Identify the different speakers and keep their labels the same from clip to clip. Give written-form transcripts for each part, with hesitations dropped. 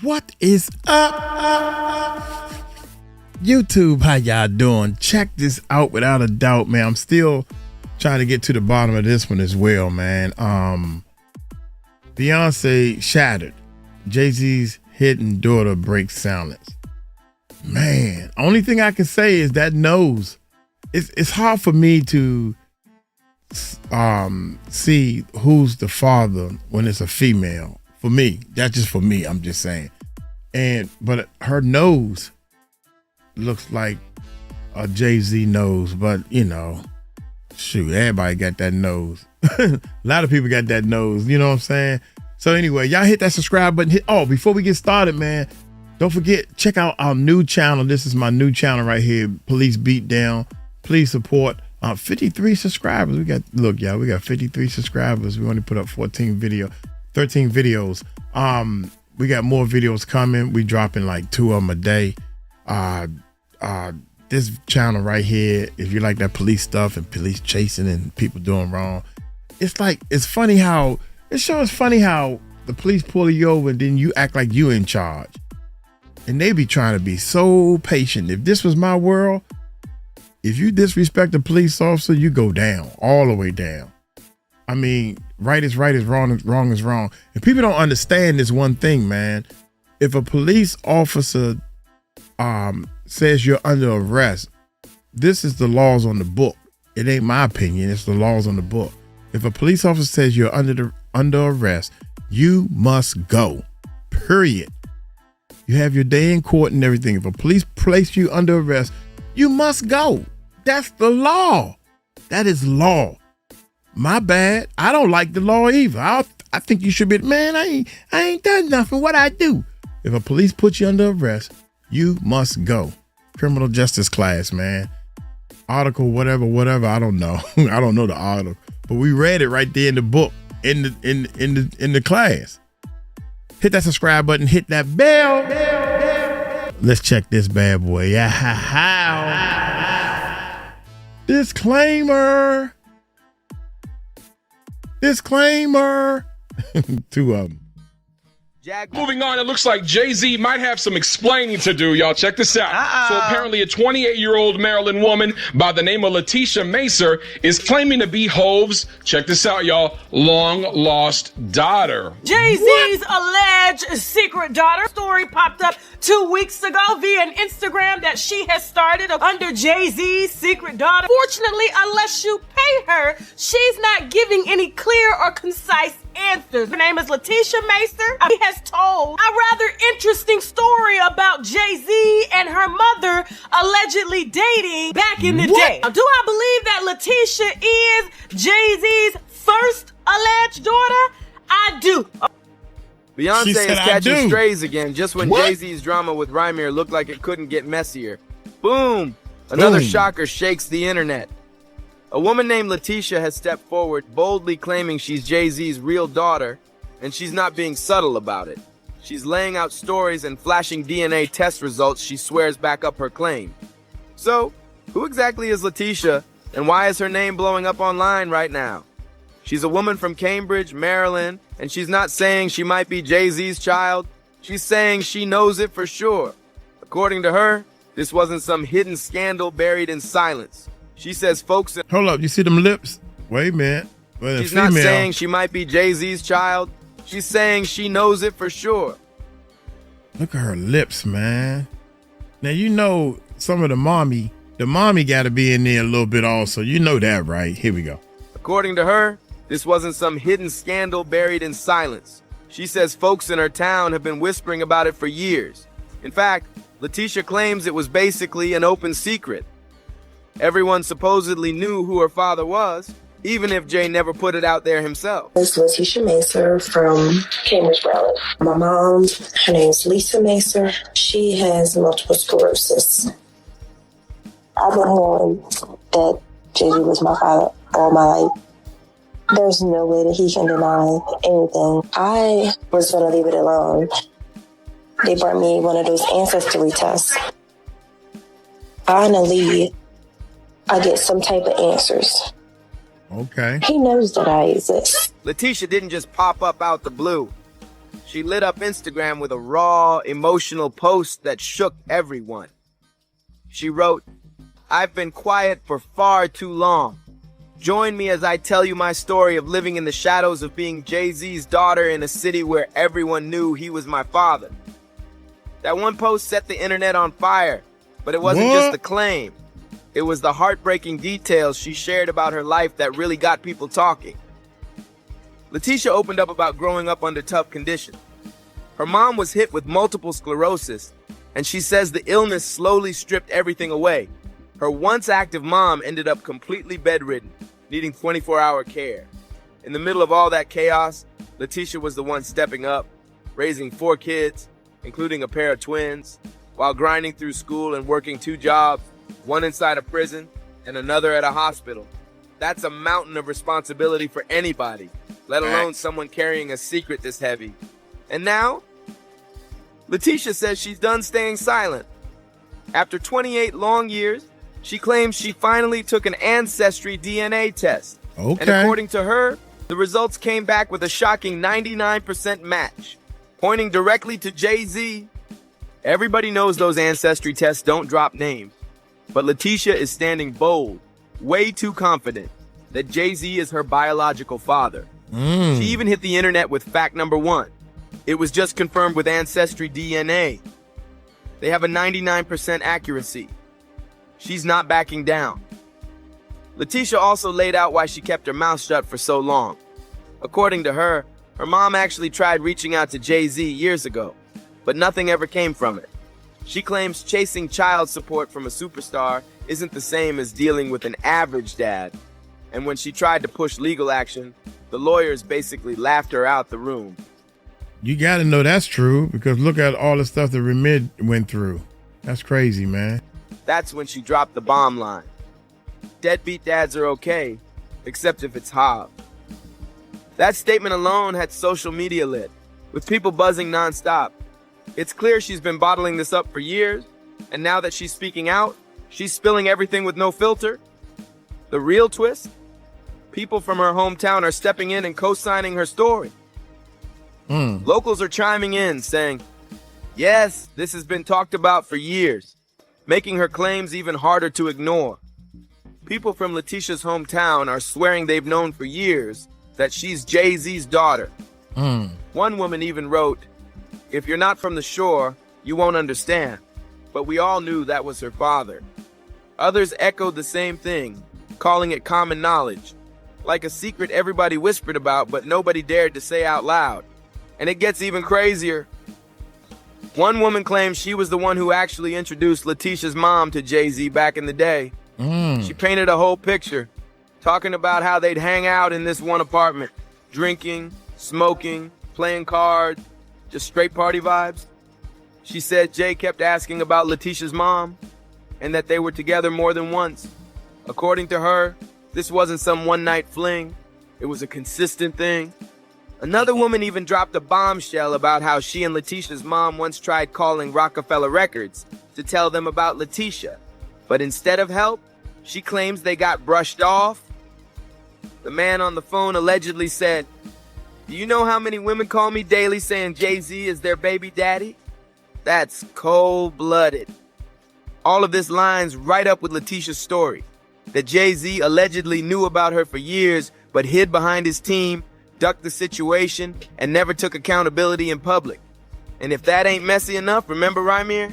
Speaker 1: What is up? YouTube, how y'all doing? Check this out without a doubt, man. I'm still trying to get to the bottom of this one as well, man. Beyoncé shattered. Jay-Z's hidden daughter breaks silence. Man, only thing I can say is that nose. It's hard for me to see who's the father when it's a female. For me, that's just for me. I'm just saying. But her nose looks like a Jay-Z nose, but you know, shoot, everybody got that nose. A lot of people got that nose, you know what I'm saying? So anyway, y'all hit that subscribe button. Before we get started, man, don't forget, check out our new channel. This is my new channel right here, Police Beatdown. Please support 53 subscribers. We got 53 subscribers. We only put up 13 videos. We got more videos coming. We dropping like 2 of them a day. This channel right here, if you like that police stuff and police chasing and people doing wrong, it's funny how the police pull you over and then you act like you in charge. And they be trying to be so patient. If this was my world, if you disrespect a police officer, you go down, all the way down. I mean, right is right, wrong is wrong. And people don't understand this one thing, man. If a police officer says you're under arrest, this is the laws on the book. It ain't my opinion, it's the laws on the book. If a police officer says you're under arrest, you must go. Period. You have your day in court and everything. If a police place you under arrest, you must go. That's the law. That is law. My bad. I don't like the law either. I think you should be, man, I ain't done nothing. What I do? If a police put you under arrest, you must go. Criminal justice class, man. Article, whatever. I don't know. I don't know the article, but we read it right there in the book, in the class. Hit that subscribe button. Hit that bell. Let's check this bad boy. Yeah. Disclaimer. 2 of them.
Speaker 2: Moving on, it looks like Jay-Z might have some explaining to do, y'all. Check this out. So apparently a 28-year-old Maryland woman by the name of Letitia Macer is claiming to be Hove's, check this out, y'all, long-lost daughter.
Speaker 3: Jay-Z's alleged secret daughter story popped up 2 weeks ago via an Instagram that she has started under Jay-Z's secret daughter. Fortunately, unless you pay her, she's not giving any clear or concise answers. Her name is Letitia Macer. She has told a rather interesting story about Jay-Z and her mother allegedly dating back in the day. Now, do I believe that Letitia is Jay-Z's first alleged daughter? I do.
Speaker 4: Beyonce is catching strays again just when Jay-Z's drama with Rymir looked like it couldn't get messier. Boom! Another shocker shakes the internet. A woman named Letitia has stepped forward, boldly claiming she's Jay-Z's real daughter, and she's not being subtle about it. She's laying out stories and flashing DNA test results she swears back up her claim. So, who exactly is Letitia, and why is her name blowing up online right now? She's a woman from Cambridge, Maryland, and she's not saying she might be Jay-Z's child. She's saying she knows it for sure. According to her, this wasn't some hidden scandal buried in silence. She says folks...
Speaker 1: Hold up, you see them lips? Wait a minute.
Speaker 4: She's not saying she might be Jay-Z's child. She's saying she knows it for sure.
Speaker 1: Look at her lips, man. Now, you know some of the mommy got to be in there a little bit also. You know that, right? Here we go.
Speaker 4: According to her, this wasn't some hidden scandal buried in silence. She says folks in her town have been whispering about it for years. In fact, Letitia claims it was basically an open secret. Everyone supposedly knew who her father was, even if Jay never put it out there himself.
Speaker 5: It's Letitia Macer from Cambridge, Maryland. My mom, her name's Lisa Macer. She has multiple sclerosis. I've been knowing that Jay-Z was my father all my life. There's no way that he can deny anything. I was going to leave it alone. They brought me one of those ancestry tests. Finally, I get some type of answers.
Speaker 1: Okay.
Speaker 5: He knows that I exist.
Speaker 4: Letitia didn't just pop up out the blue. She lit up Instagram with a raw, emotional post that shook everyone. She wrote, "I've been quiet for far too long. Join me as I tell you my story of living in the shadows of being Jay-Z's daughter in a city where everyone knew he was my father." That one post set the internet on fire, but it wasn't just the claim. It was the heartbreaking details she shared about her life that really got people talking. Letitia opened up about growing up under tough conditions. Her mom was hit with multiple sclerosis, and she says the illness slowly stripped everything away. Her once active mom ended up completely bedridden, needing 24-hour care. In the middle of all that chaos, Letitia was the one stepping up, raising 4 kids, including a pair of twins, while grinding through school and working 2 jobs, one inside a prison and another at a hospital. That's a mountain of responsibility for anybody, let alone someone carrying a secret this heavy. And now, Letitia says she's done staying silent. After 28 long years, she claims she finally took an ancestry DNA test.
Speaker 1: Okay.
Speaker 4: And according to her, the results came back with a shocking 99% match, pointing directly to Jay-Z. Everybody knows those ancestry tests don't drop names, but Letitia is standing bold, way too confident, that Jay-Z is her biological father. She even hit the internet with fact number 1. It was just confirmed with Ancestry DNA. They have a 99% accuracy. She's not backing down. Letitia also laid out why she kept her mouth shut for so long. According to her, her mom actually tried reaching out to Jay-Z years ago, but nothing ever came from it. She claims chasing child support from a superstar isn't the same as dealing with an average dad. And when she tried to push legal action, the lawyers basically laughed her out the room.
Speaker 1: You got to know that's true, because look at all the stuff that Remid went through. That's crazy, man.
Speaker 4: That's when she dropped the bomb line. Deadbeat dads are okay, except if it's Hob. That statement alone had social media lit, with people buzzing nonstop. It's clear she's been bottling this up for years, and now that she's speaking out, she's spilling everything with no filter. The real twist? People from her hometown are stepping in and co-signing her story. Locals are chiming in, saying, yes, this has been talked about for years, making her claims even harder to ignore. People from Letitia's hometown are swearing they've known for years that she's Jay-Z's daughter. One woman even wrote, "If you're not from the shore, you won't understand, but we all knew that was her father." Others echoed the same thing, calling it common knowledge, like a secret everybody whispered about but nobody dared to say out loud. And it gets even crazier. One woman claims she was the one who actually introduced Letitia's mom to Jay-Z back in the day. She painted a whole picture, talking about how they'd hang out in this one apartment, drinking, smoking, playing cards, just straight party vibes. She said Jay kept asking about Letitia's mom, and that they were together more than once. According to her, this wasn't some one-night fling. It was a consistent thing. Another woman even dropped a bombshell about how she and Letitia's mom once tried calling Rockefeller Records to tell them about Letitia. But instead of help, she claims they got brushed off. The man on the phone allegedly said, "Do you know how many women call me daily saying Jay-Z is their baby daddy?" That's cold-blooded. All of this lines right up with Letitia's story, that Jay-Z allegedly knew about her for years, but hid behind his team, ducked the situation, and never took accountability in public. And if that ain't messy enough, remember Rymir?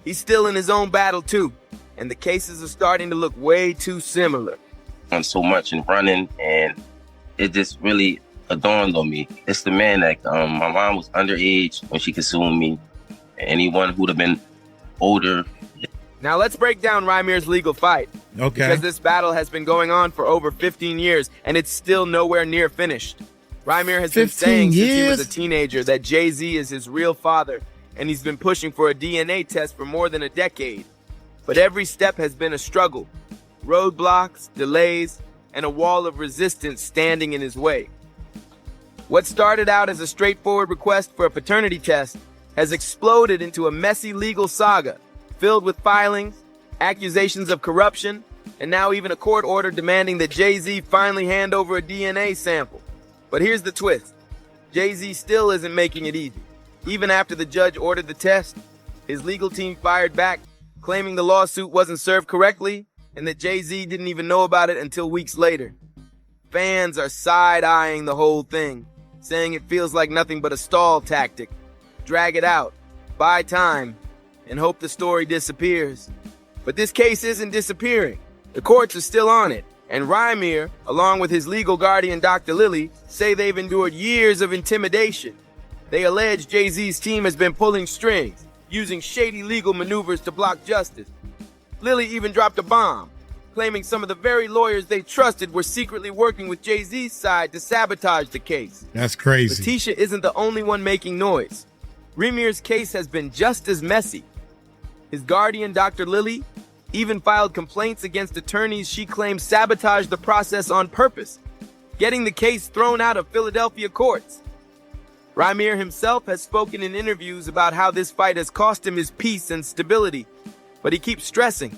Speaker 4: He's still in his own battle too, and the cases are starting to look way too similar.
Speaker 6: On so much and running, and it just really dawned on me. It's the man that my mom was underage when she consumed me. Anyone who'd have been older.
Speaker 4: Now let's break down Rymir's legal fight.
Speaker 1: Okay.
Speaker 4: Because this battle has been going on for over 15 years, and it's still nowhere near finished. Rymir has been saying since he was a teenager that Jay-Z is his real father, and he's been pushing for a DNA test for more than a decade. But every step has been a struggle. Roadblocks, delays, and a wall of resistance standing in his way. What started out as a straightforward request for a paternity test has exploded into a messy legal saga filled with filings, accusations of corruption, and now even a court order demanding that Jay-Z finally hand over a DNA sample. But here's the twist. Jay-Z still isn't making it easy. Even after the judge ordered the test, his legal team fired back, claiming the lawsuit wasn't served correctly and that Jay-Z didn't even know about it until weeks later. Fans are side-eyeing the whole thing, saying it feels like nothing but a stall tactic. Drag it out, buy time, and hope the story disappears. But this case isn't disappearing. The courts are still on it, and Rymir, along with his legal guardian Dr. Lily, say they've endured years of intimidation. They allege Jay-Z's team has been pulling strings, using shady legal maneuvers to block justice. Lily even dropped a bomb, claiming some of the very lawyers they trusted were secretly working with Jay-Z's side to sabotage the case.
Speaker 1: That's crazy.
Speaker 4: Letitia isn't the only one making noise. Rymir's case has been just as messy. His guardian, Dr. Lily, even filed complaints against attorneys she claims sabotaged the process on purpose, getting the case thrown out of Philadelphia courts. Rymir himself has spoken in interviews about how this fight has cost him his peace and stability, but he keeps stressing,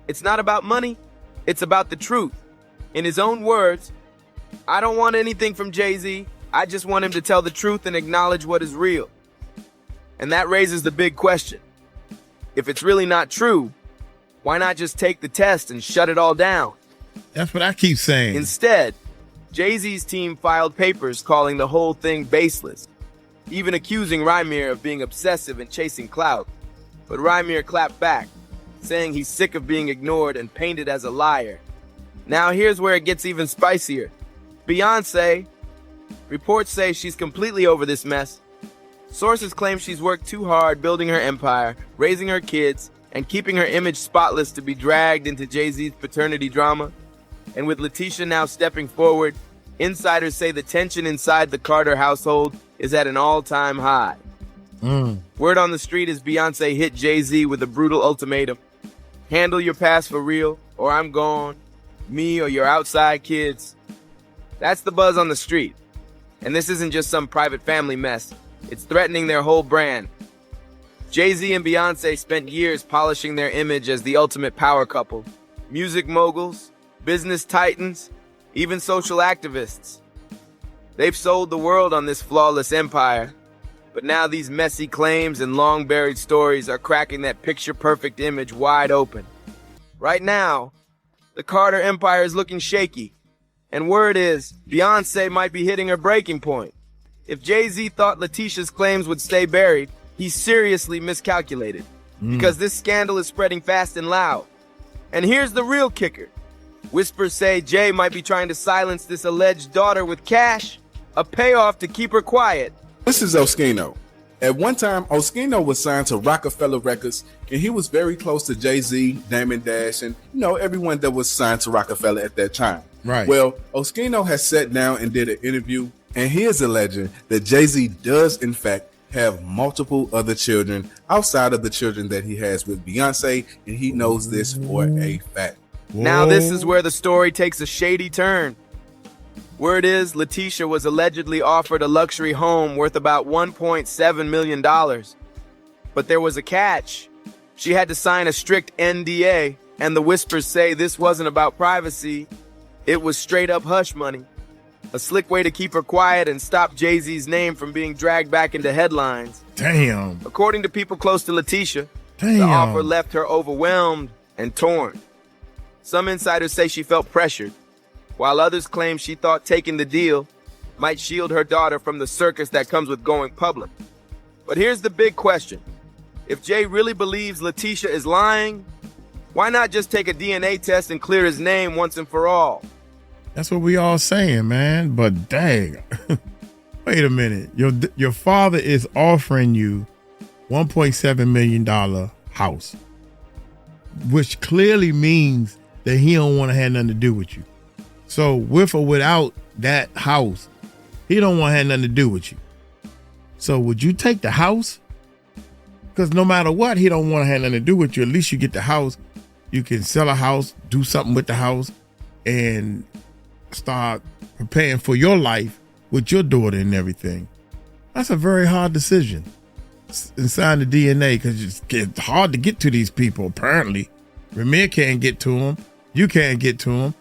Speaker 4: it's not about money, it's about the truth. In his own words, I don't want anything from Jay-Z, I just want him to tell the truth and acknowledge what is real. And that raises the big question. If it's really not true, why not just take the test and shut it all down?
Speaker 1: That's what I keep saying.
Speaker 4: Instead, Jay-Z's team filed papers calling the whole thing baseless, even accusing Rymir of being obsessive and chasing clout. But Rymir clapped back, saying he's sick of being ignored and painted as a liar. Now here's where it gets even spicier. Beyoncé, reports say she's completely over this mess. Sources claim she's worked too hard building her empire, raising her kids, and keeping her image spotless to be dragged into Jay-Z's paternity drama. And with Letitia now stepping forward, insiders say the tension inside the Carter household is at an all-time high. Word on the street is Beyoncé hit Jay-Z with a brutal ultimatum. Handle your past for real, or I'm gone. Me or your outside kids. That's the buzz on the street. And this isn't just some private family mess. It's threatening their whole brand. Jay-Z and Beyoncé spent years polishing their image as the ultimate power couple. Music moguls, business titans, even social activists. They've sold the world on this flawless empire. But now these messy claims and long-buried stories are cracking that picture-perfect image wide open. Right now, the Carter empire is looking shaky. And word is, Beyoncé might be hitting her breaking point. If Jay-Z thought Letitia's claims would stay buried, he seriously miscalculated. Because this scandal is spreading fast and loud. And here's the real kicker. Whispers say Jay might be trying to silence this alleged daughter with cash, a payoff to keep her quiet.
Speaker 7: This is Oskino. At one time, Oskino was signed to Rockefeller Records, and he was very close to Jay-Z, Damon Dash, and everyone that was signed to Rockefeller at that time.
Speaker 1: Right.
Speaker 7: Well, Oskino has sat down and did an interview, and he is alleging that Jay-Z does, in fact, have multiple other children outside of the children that he has with Beyoncé, and he knows this for a fact.
Speaker 4: Now this is where the story takes a shady turn. Word is Letitia was allegedly offered a luxury home worth about $1.7 million. But there was a catch. She had to sign a strict NDA, and the whispers say this wasn't about privacy. It was straight up hush money. A slick way to keep her quiet and stop Jay-Z's name from being dragged back into headlines.
Speaker 1: Damn.
Speaker 4: According to people close to Letitia, the offer left her overwhelmed and torn. Some insiders say she felt pressured, while others claim she thought taking the deal might shield her daughter from the circus that comes with going public. But here's the big question. If Jay really believes Letitia is lying, why not just take a DNA test and clear his name once and for all?
Speaker 1: That's what we all saying, man. But dang, wait a minute. Your father is offering you $1.7 million house, which clearly means that he don't want to have nothing to do with you. So with or without that house, he don't want to have nothing to do with you. So would you take the house? Because no matter what, he don't want to have nothing to do with you. At least you get the house. You can sell a house, do something with the house, and start preparing for your life with your daughter and everything. That's a very hard decision. And sign the DNA, because it's hard to get to these people, apparently. Rymir can't get to them. You can't get to them.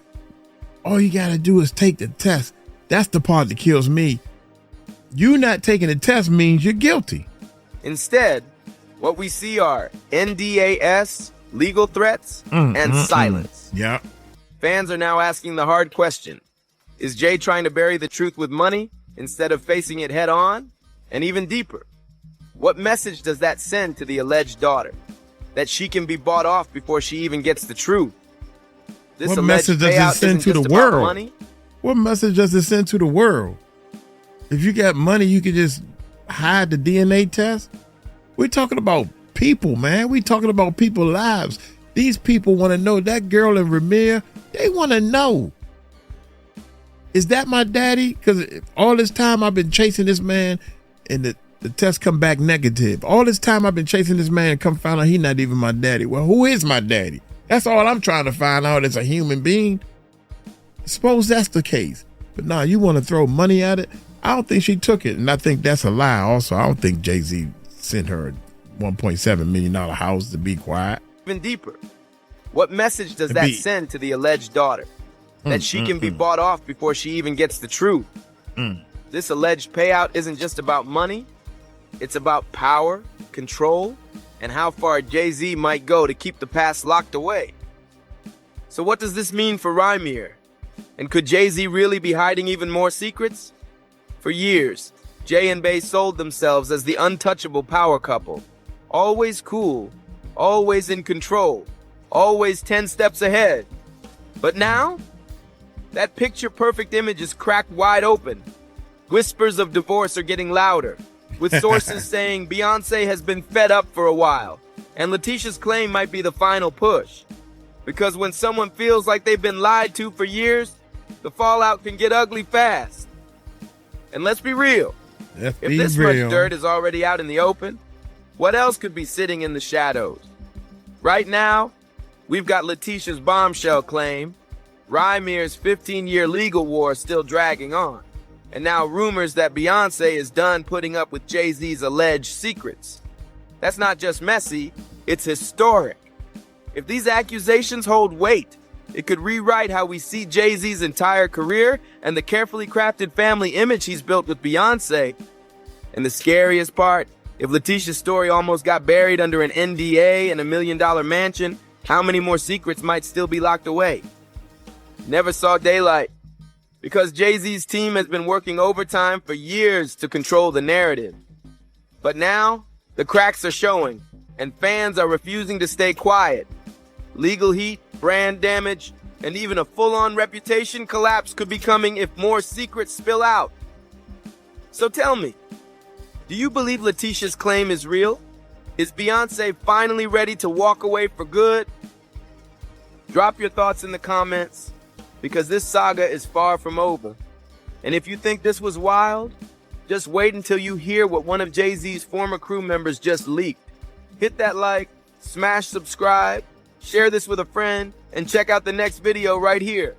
Speaker 1: All you got to do is take the test. That's the part that kills me. You not taking the test means you're guilty.
Speaker 4: Instead, what we see are NDAS, legal threats, and silence.
Speaker 1: Yeah.
Speaker 4: Fans are now asking the hard question. Is Jay trying to bury the truth with money instead of facing it head on? And even deeper, what message does that send to the alleged daughter? That she can be bought off before she even gets the truth? This
Speaker 1: What message does it send to the world?
Speaker 4: Money?
Speaker 1: What message does it send to the world? If you got money, you can just hide the DNA test. We're talking about people, man. We're talking about people's lives. These people want to know. That girl and Ramir, they want to know. Is that my daddy? Because all this time I've been chasing this man and the test come back negative. All this time I've been chasing this man and come find out he's not even my daddy. Well, who is my daddy? That's all I'm trying to find out as a human being. Suppose that's the case. But nah, you want to throw money at it? I don't think she took it. And I think that's a lie also. I don't think Jay-Z sent her a $1.7 million house to be quiet.
Speaker 4: Even deeper, what message does that send to the alleged daughter? That she can be bought off before she even gets the truth. This alleged payout isn't just about money. It's about power, control, and how far Jay-Z might go to keep the past locked away. So what does this mean for Rymir? And could Jay-Z really be hiding even more secrets? For years, Jay and Bey sold themselves as the untouchable power couple. Always cool, always in control, always 10 steps ahead. But now, that picture-perfect image is cracked wide open. Whispers of divorce are getting louder, with sources saying Beyoncé has been fed up for a while, and Letitia's claim might be the final push. Because when someone feels like they've been lied to for years, the fallout can get ugly fast. And let's be real. If this much dirt is already out in the open, what else could be sitting in the shadows? Right now, we've got Letitia's bombshell claim, Rymir's 15-year legal war still dragging on, and now rumors that Beyoncé is done putting up with Jay-Z's alleged secrets. That's not just messy, it's historic. If these accusations hold weight, it could rewrite how we see Jay-Z's entire career and the carefully crafted family image he's built with Beyoncé. And the scariest part, if Letitia's story almost got buried under an NDA and $1 million mansion, how many more secrets might still be locked away? Never saw daylight, because Jay-Z's team has been working overtime for years to control the narrative. But now, the cracks are showing, and fans are refusing to stay quiet. Legal heat, brand damage, and even a full-on reputation collapse could be coming if more secrets spill out. So tell me, do you believe Letitia's claim is real? Is Beyoncé finally ready to walk away for good? Drop your thoughts in the comments, because this saga is far from over. And if you think this was wild, just wait until you hear what one of Jay-Z's former crew members just leaked. Hit that like, smash subscribe, share this with a friend, and check out the next video right here.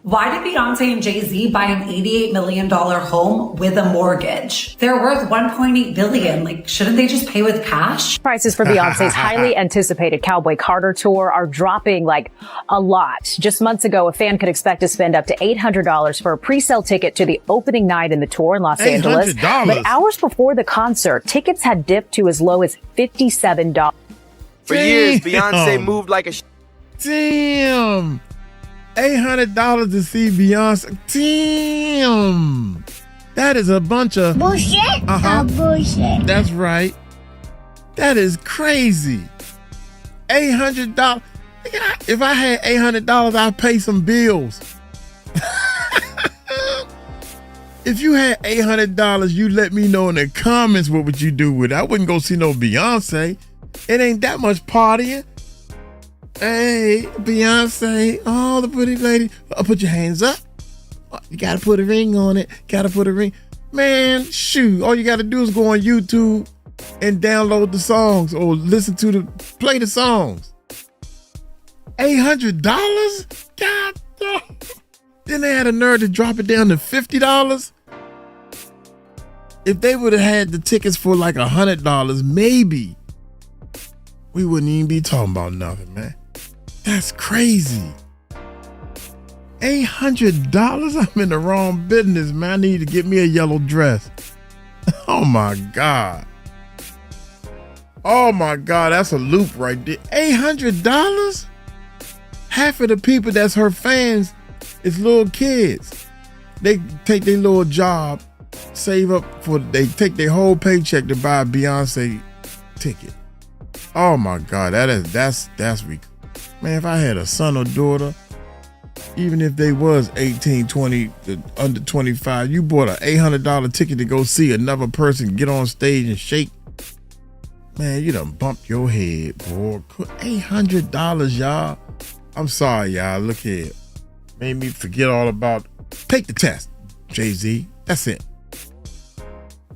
Speaker 8: Why did Beyoncé and Jay-Z buy an $88 million home with a mortgage? They're worth $1.8 billion. Like, shouldn't they just pay with cash?
Speaker 9: Prices for Beyoncé's highly anticipated Cowboy Carter tour are dropping like a lot. Just months ago, a fan could expect to spend up to $800 for a pre-sale ticket to the opening night in the tour in Los Angeles. But hours before the concert, tickets had dipped to as low as $57.
Speaker 4: For years, Beyoncé moved like a...
Speaker 1: Damn! $800 to see Beyonce. Damn! That is a bunch of
Speaker 10: bullshit. Bullshit.
Speaker 1: That's right. That is crazy. $800. If I had $800, I'd pay some bills. If you had $800, you let me know in the comments what would you do with it. I wouldn't go see no Beyonce. It ain't that much partying. Hey, Beyonce, oh, the pretty lady. Put your hands up. You got to put a ring on it. Got to put a ring. Man, shoot. All you got to do is go on YouTube and download the songs or play the songs. $800? God damn. Then they had a nerve to drop it down to $50. If they would have had the tickets for like $100, maybe we wouldn't even be talking about nothing, man. That's crazy. $800? I'm in the wrong business, man. I need to get me a yellow dress. Oh my God. Oh my God, that's a loop right there. $800? Half of the people that's her fans is little kids. They take their little job, save up they take their whole paycheck to buy a Beyoncé ticket. Oh my God, that's man, if I had a son or daughter, even if they was 18, 20, under 25, you bought an $800 ticket to go see another person get on stage and shake. Man, you done bumped your head, boy. $800, y'all. I'm sorry, y'all. Look here. Made me forget all about. Take the test, Jay-Z. That's it.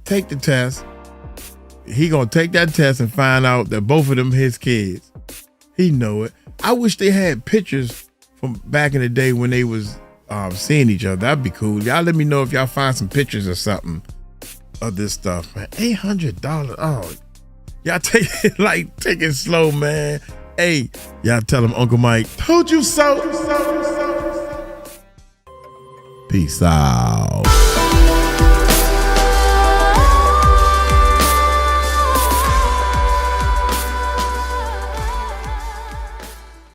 Speaker 1: Take the test. He gonna take that test and find out that both of them his kids. He know it. I wish they had pictures from back in the day when they was seeing each other. That'd be cool. Y'all let me know if y'all find some pictures or something of this stuff, man. $800. Oh, y'all take it slow, man. Hey, y'all tell him Uncle Mike told you so. Peace out.